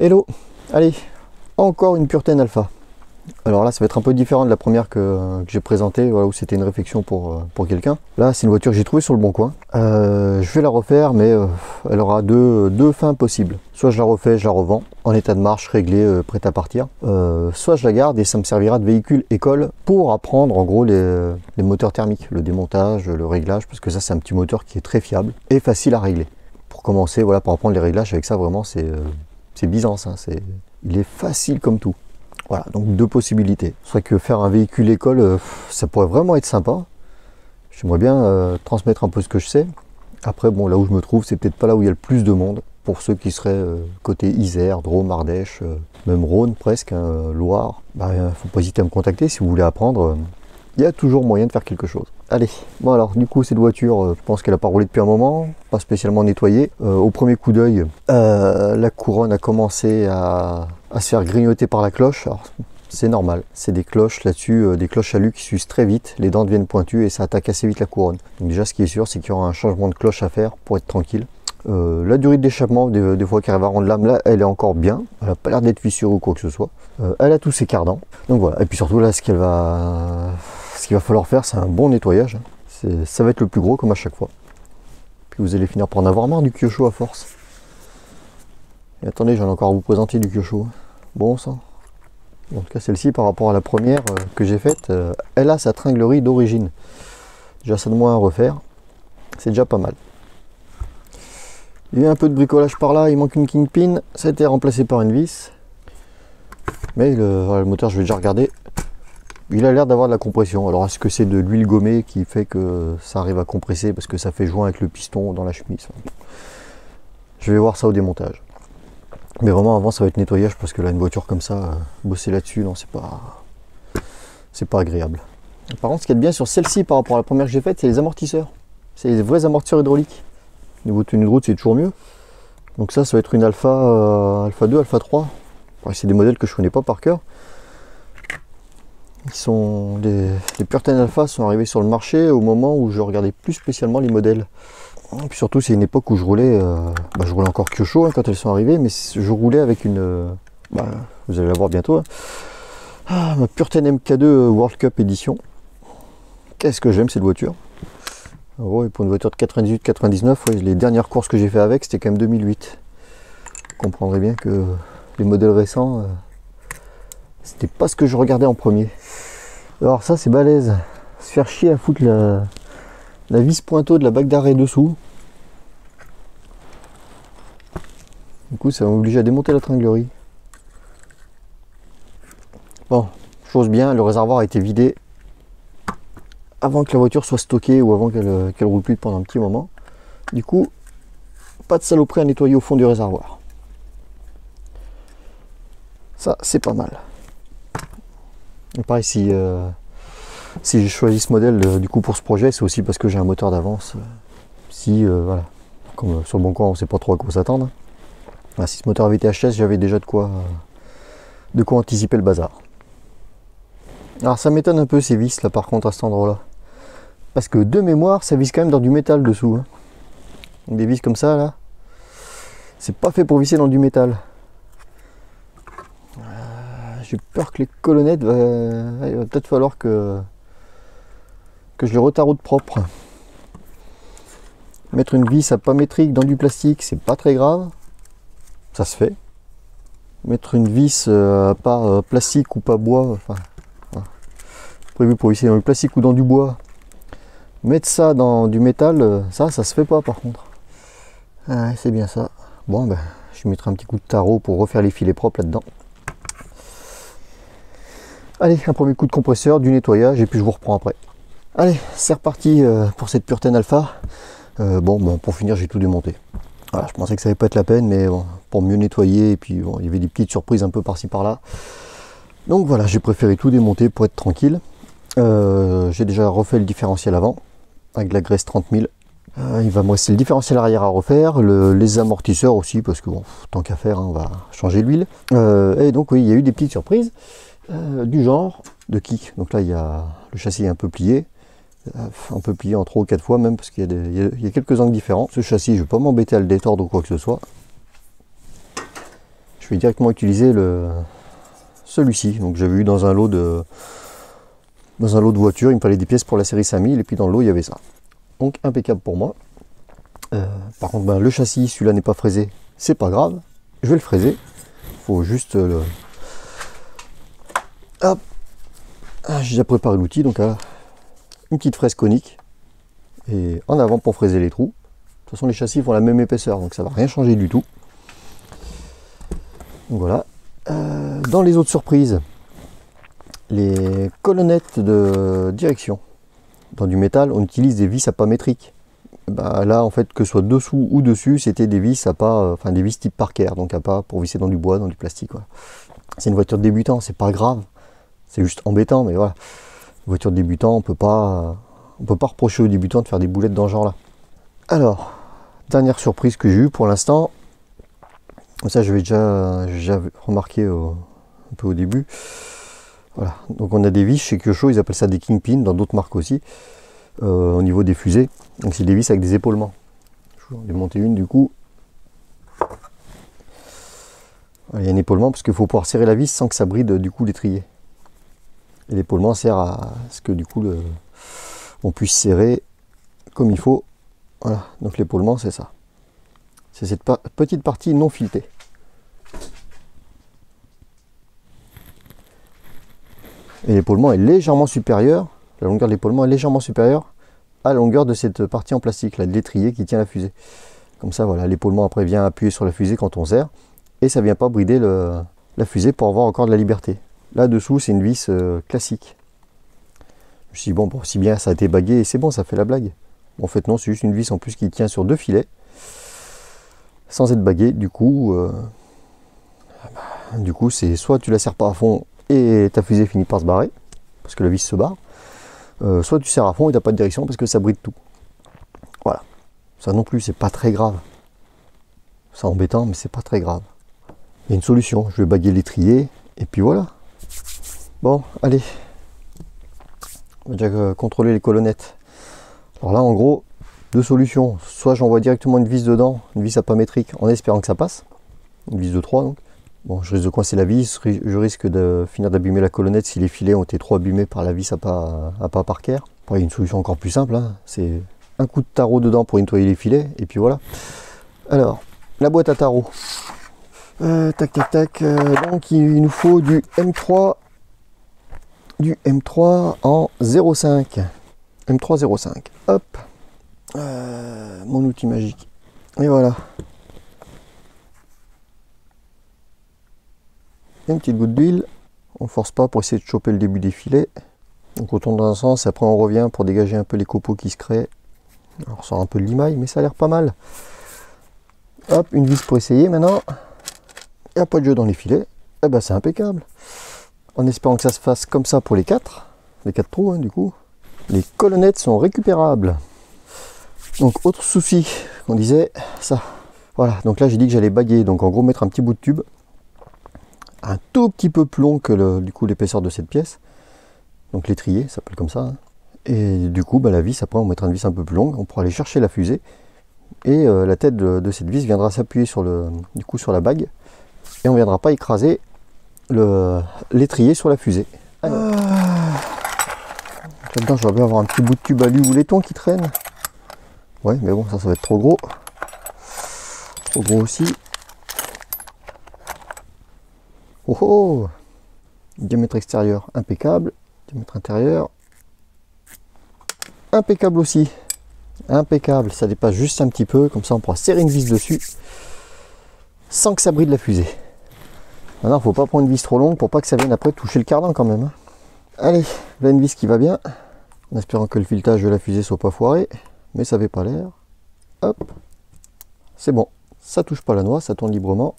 Hello, allez, encore une Pureten Alpha. Alors là, ça va être un peu différent de la première que j'ai présentée, voilà, où c'était une réflexion pour quelqu'un. Là, c'est une voiture que j'ai trouvée sur le bon coin. Je vais la refaire, mais elle aura deux fins possibles. Soit je la refais, je la revends, en état de marche, réglée, prête à partir. Soit je la garde et ça me servira de véhicule école pour apprendre en gros les moteurs thermiques, le démontage, le réglage, parce que ça c'est un petit moteur qui est très fiable et facile à régler. Pour commencer, voilà, pour apprendre les réglages avec ça, vraiment c'est Byzance, hein, il est facile comme tout. Voilà, donc deux possibilités. C'est vrai que faire un véhicule école, ça pourrait vraiment être sympa. J'aimerais bien transmettre un peu ce que je sais. Après, bon, là où je me trouve, c'est peut-être pas là où il y a le plus de monde. Pour ceux qui seraient côté Isère, Drôme, Ardèche, même Rhône presque, hein, Loire, bah, faut pas hésiter à me contacter si vous voulez apprendre. Il y a toujours moyen de faire quelque chose. Allez, bon alors du coup cette voiture, je pense qu'elle n'a pas roulé depuis un moment, pas spécialement nettoyée. Au premier coup d'œil, la couronne a commencé à se faire grignoter par la cloche. Alors c'est normal, c'est des cloches là-dessus, des cloches alu qui s'usent très vite, les dents deviennent pointues et ça attaque assez vite la couronne. Donc déjà ce qui est sûr, c'est qu'il y aura un changement de cloche à faire pour être tranquille. La durée d'échappement, des fois qu'elle arrive à rendre l'âme, là elle est encore bien, elle n'a pas l'air d'être fissurée ou quoi que ce soit. Elle a tous ses cardans, donc voilà. Et puis surtout là, ce qu'il va falloir faire, c'est un bon nettoyage. Ça va être le plus gros comme à chaque fois. Puis vous allez finir par en avoir marre du Kyosho à force. Et attendez, j'en ai encore à vous présenter du Kyosho. Bon sang. En tout cas celle-ci par rapport à la première que j'ai faite, elle a sa tringlerie d'origine. Déjà ça de moins à refaire, c'est déjà pas mal. Il y a eu un peu de bricolage par là, il manque une kingpin, ça a été remplacé par une vis. Mais voilà, le moteur, je vais déjà regarder. Il a l'air d'avoir de la compression. Alors est-ce que c'est de l'huile gommée qui fait que ça arrive à compresser parce que ça fait joint avec le piston dans la chemise? Je vais voir ça au démontage. Mais vraiment avant ça va être nettoyage parce que là une voiture comme ça, bosser là-dessus, non c'est pas agréable. Par contre ce qui est bien sur celle-ci par rapport à la première que j'ai faite, c'est les amortisseurs. C'est les vrais amortisseurs hydrauliques. Niveau tenue de route c'est toujours mieux. Donc ça va être une Alpha, Alpha 2, Alpha 3. C'est des modèles que je connais pas par cœur. Les Pureten Alpha sont arrivés sur le marché au moment où je regardais plus spécialement les modèles. Et puis surtout c'est une époque où je roulais encore Kyosho hein, quand elles sont arrivées, mais je roulais avec une... vous allez la voir bientôt. Hein. Ma Pureten MK2 World Cup édition. Qu'est-ce que j'aime cette voiture. En gros, et pour une voiture de 98-99, les dernières courses que j'ai fait avec, c'était quand même 2008. Vous comprendrez bien que les modèles récents, c'était pas ce que je regardais en premier. Alors ça c'est balèze, se faire chier à foutre la vis pointeau de la bague d'arrêt dessous. Du coup ça va m'obliger à démonter la tringlerie. Bon, chose bien, le réservoir a été vidé avant que la voiture soit stockée ou avant qu'elle roule plus pendant un petit moment. Du coup, pas de saloperie à nettoyer au fond du réservoir. Ça c'est pas mal. Et pareil, si j'ai choisi ce modèle du coup pour ce projet, c'est aussi parce que j'ai un moteur d'avance. Voilà, comme sur le bon coin, on sait pas trop à quoi s'attendre. Si ce moteur avait été HS, j'avais déjà de quoi anticiper le bazar. Alors ça m'étonne un peu ces vis là par contre à cet endroit là. Parce que de mémoire, ça visse quand même dans du métal dessous. Hein. Des vis comme ça là, c'est pas fait pour visser dans du métal. J'ai peur que les colonnettes, il va peut-être falloir que je les retaraude propre. Mettre une vis à pas métrique dans du plastique, c'est pas très grave. Ça se fait. Mettre une vis à pas plastique ou pas bois, prévu pour visser dans du plastique ou dans du bois. Mettre ça dans du métal, ça se fait pas par contre. Ah, c'est bien ça. Bon, je mettrai un petit coup de tarot pour refaire les filets propres là-dedans. Allez, un premier coup de compresseur, du nettoyage et puis je vous reprends après. Allez, c'est reparti pour cette Pureten Alpha. Pour finir, j'ai tout démonté. Voilà, je pensais que ça allait pas être la peine, mais bon, pour mieux nettoyer, et puis bon, il y avait des petites surprises un peu par-ci par-là. Donc voilà, j'ai préféré tout démonter pour être tranquille. J'ai déjà refait le différentiel avant, avec la graisse 30 000. Il va me rester le différentiel arrière à refaire, les amortisseurs aussi, parce que bon, tant qu'à faire, hein, on va changer l'huile. Et donc oui, il y a eu des petites surprises. Du genre de kick. Donc là, le châssis est un peu plié en 3 ou 4 fois même, parce qu'il y a quelques angles différents. Ce châssis, je ne vais pas m'embêter à le détordre ou quoi que ce soit. Je je vais directement utiliser celui-ci. Donc j'avais eu dans un lot de voiture, il me fallait des pièces pour la série 5000 et puis dans le lot il y avait ça. Donc impeccable pour moi. Par contre le châssis, celui-là n'est pas fraisé, c'est pas grave, je vais le fraiser. Il faut juste hop, j'ai déjà préparé l'outil, donc une petite fraise conique et en avant pour fraiser les trous. De toute façon les châssis font la même épaisseur, donc ça va rien changer du tout. Donc voilà. Dans les autres surprises, les colonnettes de direction. Dans du métal, on utilise des vis à pas métriques. Là, en fait, que ce soit dessous ou dessus, c'était des vis à pas, enfin des vis type Parker, donc à pas pour visser dans du bois, dans du plastique. Voilà. C'est une voiture de débutant, c'est pas grave, c'est juste embêtant, mais voilà. Une voiture de débutant, on peut pas reprocher aux débutants de faire des boulettes dans ce genre-là. Alors, dernière surprise que j'ai eue pour l'instant, ça j'avais déjà remarqué un peu au début. Voilà, donc on a des vis chez Kyosho, ils appellent ça des kingpins, dans d'autres marques aussi, au niveau des fusées. Donc c'est des vis avec des épaulements. Je vais en démonter une du coup. Voilà, il y a un épaulement parce qu'il faut pouvoir serrer la vis sans que ça bride du coup l'étrier. Et l'épaulement sert à ce que du coup on puisse serrer comme il faut. Voilà, donc l'épaulement c'est ça. C'est cette petite partie non filetée. Et l'épaulement est légèrement supérieur, la longueur de l'épaulement est légèrement supérieure à la longueur de cette partie en plastique, là, de l'étrier qui tient la fusée. Comme ça, voilà, l'épaulement après vient appuyer sur la fusée quand on serre, et ça vient pas brider la fusée pour avoir encore de la liberté. Là dessous, c'est une vis classique. Je me suis dit, bon, si bien ça a été bagué, c'est bon, ça fait la blague. Bon, en fait non, c'est juste une vis en plus qui tient sur 2 filets, sans être bagué. Du coup, c'est soit tu la serres pas à fond, et ta fusée finit par se barrer, parce que la vis se barre, soit tu serres à fond et tu n'as pas de direction parce que ça bride tout. Voilà. Ça non plus, c'est pas très grave. C'est embêtant, mais c'est pas très grave. Il y a une solution, je vais baguer l'étrier, et puis voilà. Bon, allez. On va déjà contrôler les colonnettes. Alors là, en gros, 2 solutions. Soit j'envoie directement une vis dedans, une vis à pas métrique, en espérant que ça passe. Une vis de 3 donc. Bon, je risque de coincer la vis, je risque de finir d'abîmer la colonnette si les filets ont été trop abîmés par la vis à pas Parker. Bon, il y a une solution encore plus simple, hein. C'est un coup de tarot dedans pour nettoyer les filets, et puis voilà. Alors, la boîte à tarot. Tac tac tac, donc il nous faut du M3 en 0,5. M3 0,5. Hop. Mon outil magique. Et voilà. Une petite goutte d'huile, on ne force pas pour essayer de choper le début des filets. Donc on tourne dans un sens, après on revient pour dégager un peu les copeaux qui se créent. Alors on sort un peu de limaille, mais ça a l'air pas mal. Hop, une vis pour essayer maintenant. Il n'y a pas de jeu dans les filets. Et ben c'est impeccable. En espérant que ça se fasse comme ça pour les 4 trous hein, du coup. Les colonnettes sont récupérables. Donc autre souci qu'on disait, ça. Voilà, donc là j'ai dit que j'allais baguer, donc en gros mettre un petit bout de tube. Un tout petit peu plus long que l'épaisseur de cette pièce, donc l'étrier, ça s'appelle comme ça, hein. Et du coup la vis, après on mettra une vis un peu plus longue, on pourra aller chercher la fusée, et la tête de cette vis viendra s'appuyer sur la bague, et on ne viendra pas écraser l'étrier sur la fusée. Là-dedans j'aurais bien avoir un petit bout de tube alu ou laiton qui traîne, ouais mais bon ça va être trop gros aussi. Oh oh, diamètre extérieur impeccable, diamètre intérieur impeccable aussi, impeccable, ça dépasse juste un petit peu, comme ça on pourra serrer une vis dessus sans que ça bride la fusée. Maintenant il ne faut pas prendre une vis trop longue pour pas que ça vienne après toucher le cardan quand même, hein. Allez, là une vis qui va bien, en espérant que le filetage de la fusée soit pas foiré, mais ça fait pas l'air. Hop, c'est bon, ça touche pas la noix, ça tourne librement,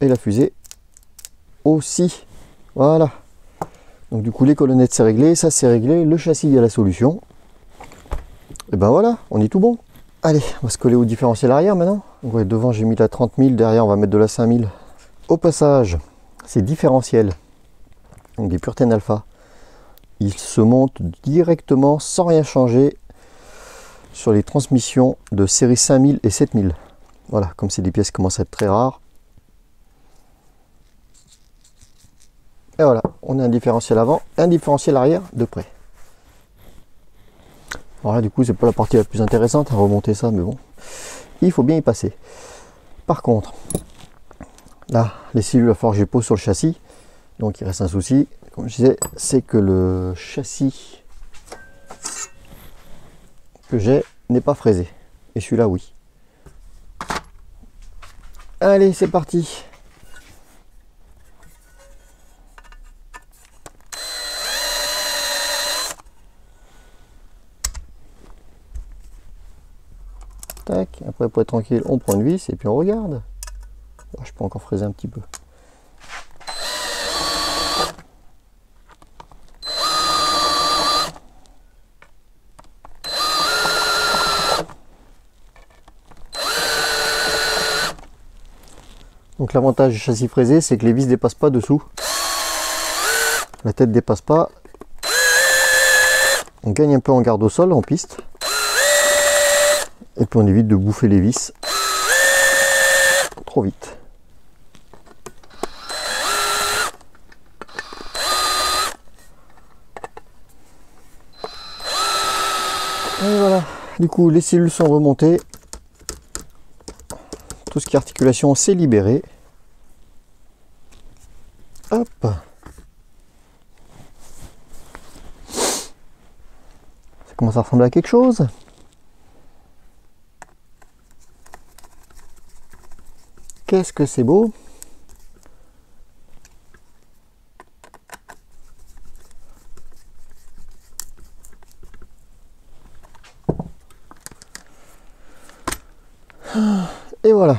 et la fusée aussi, voilà. Donc du coup les colonnettes c'est réglé, ça c'est réglé, le châssis il y a la solution, et ben voilà, on est tout bon. Allez, on va se coller au différentiel arrière maintenant. Donc ouais, devant j'ai mis la 30 000, derrière on va mettre de la 5000. Au passage, ces différentiels, donc des Purten Alpha, ils se montent directement sans rien changer sur les transmissions de série 5000 et 7000. Voilà, comme c'est des pièces qui commencent à être très rares, Et voilà, on a un différentiel avant et un différentiel arrière de près. Alors là, du coup, c'est pas la partie la plus intéressante à remonter ça, mais bon, il faut bien y passer. Par contre, là, les cellules à forge, je les pose sur le châssis. Donc il reste un souci, comme je disais, c'est que le châssis que j'ai n'est pas fraisé. Et celui-là, oui. Allez, c'est parti. Tac, après pour être tranquille, on prend une vis et puis on regarde. Je peux encore fraiser un petit peu. Donc l'avantage du châssis fraisé, c'est que les vis ne dépassent pas dessous. La tête ne dépasse pas. On gagne un peu en garde au sol, en piste. Et puis on évite de bouffer les vis trop vite. Et voilà, du coup les cellules sont remontées. Tout ce qui est articulation s'est libéré. Hop. Ça commence à ressembler à quelque chose. Qu'est-ce que c'est beau! Et voilà.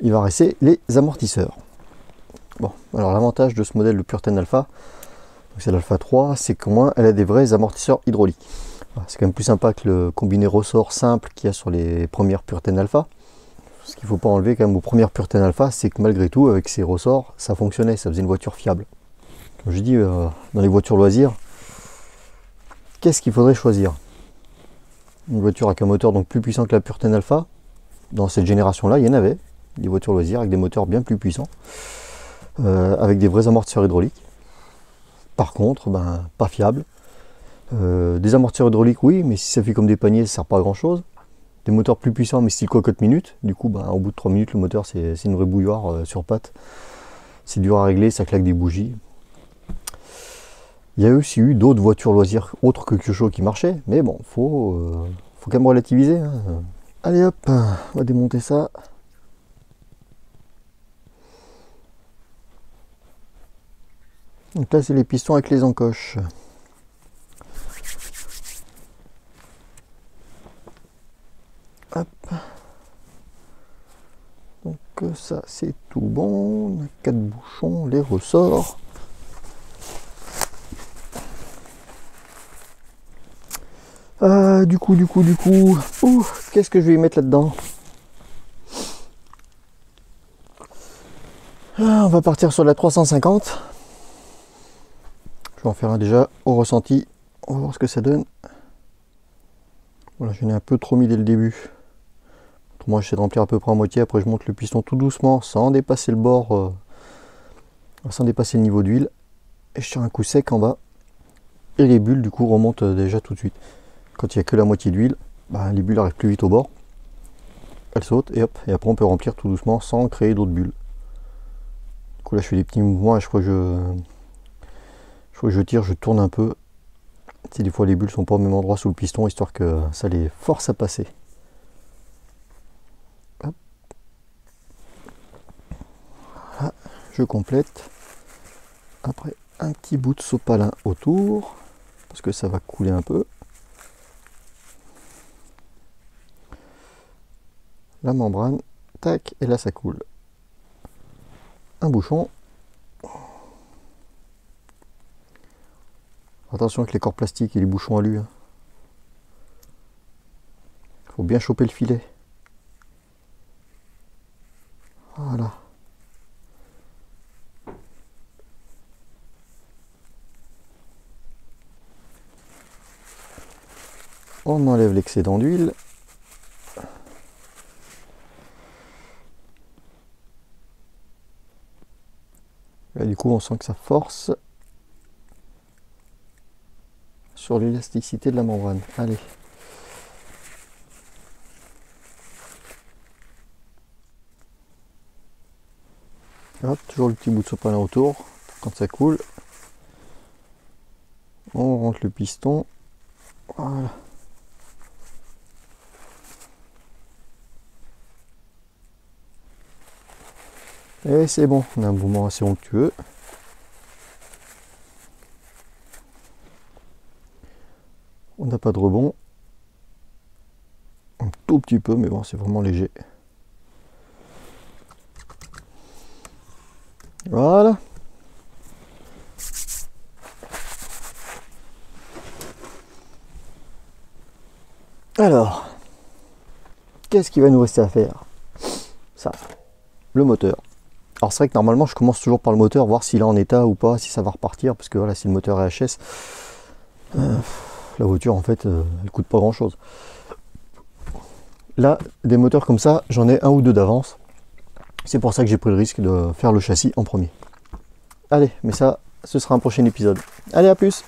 Il va rester les amortisseurs. Bon, alors l'avantage de ce modèle de Pure Ten Alpha, c'est l'Alpha 3, c'est qu'au moins elle a des vrais amortisseurs hydrauliques. C'est quand même plus sympa que le combiné ressort simple qu'il y a sur les premières Pure Ten Alpha. Ce qu'il ne faut pas enlever quand même aux premières Pure Ten Alpha, c'est que malgré tout, avec ces ressorts, ça fonctionnait, ça faisait une voiture fiable. Comme je dis, dans les voitures loisirs, qu'est-ce qu'il faudrait choisir? Une voiture avec un moteur donc plus puissant que la Pure Ten Alpha. Dans cette génération-là, il y en avait des voitures loisirs avec des moteurs bien plus puissants, avec des vrais amortisseurs hydrauliques. Par contre, pas fiable. Des amortisseurs hydrauliques, oui, mais si ça fait comme des paniers, ça sert pas à grand chose. Des moteurs plus puissants, mais style cocotte minute. Du coup, au bout de 3 minutes, le moteur, c'est une vraie bouilloire sur pattes. C'est dur à régler, ça claque des bougies. Il y a aussi eu d'autres voitures loisirs autres que Kyosho qui marchaient, mais bon, faut quand même relativiser. Hein. Allez hop, on va démonter ça. Donc là, c'est les pistons avec les encoches. Hop. Donc ça, c'est tout bon. On a 4 bouchons, les ressorts. Du coup, qu'est-ce que je vais y mettre là-dedans? On va partir sur la 350. Je vais en faire un déjà au ressenti. On va voir ce que ça donne. Voilà, j'en ai un peu trop mis dès le début. Moi, j'essaie de remplir à peu près à moitié. Après, je monte le piston tout doucement, sans dépasser le bord, sans dépasser le niveau d'huile. Et je tire un coup sec en bas. Et les bulles, du coup, remontent déjà tout de suite. Quand il n'y a que la moitié d'huile, les bulles arrivent plus vite au bord. Elles sautent et hop. Et après, on peut remplir tout doucement sans créer d'autres bulles. Du coup, là, je fais des petits mouvements et je crois que je tire, je tourne un peu. Si des fois les bulles sont pas au même endroit sous le piston, histoire que ça les force à passer. Hop. Voilà, je complète. Après, un petit bout de sopalin autour, parce que ça va couler un peu. La membrane, tac, et là ça coule. Un bouchon. Attention avec les corps plastiques et les bouchons alu. Hein. Faut bien choper le filet. Voilà. On enlève l'excédent d'huile. Et du coup on sent que ça force sur l'élasticité de la membrane. Allez. Hop, toujours le petit bout de sopalin autour quand ça coule. On rentre le piston. Voilà. Et c'est bon, on a un mouvement assez onctueux. On n'a pas de rebond. Un tout petit peu, mais bon, c'est vraiment léger. Voilà. Alors, qu'est-ce qu'il va nous rester à faire? Ça, le moteur. Alors c'est vrai que normalement je commence toujours par le moteur, voir s'il est en état ou pas, si ça va repartir, parce que voilà, si le moteur est HS, la voiture en fait elle coûte pas grand chose. Là, des moteurs comme ça, j'en ai un ou deux d'avance. C'est pour ça que j'ai pris le risque de faire le châssis en premier. Allez, mais ça, ce sera un prochain épisode. Allez, à plus!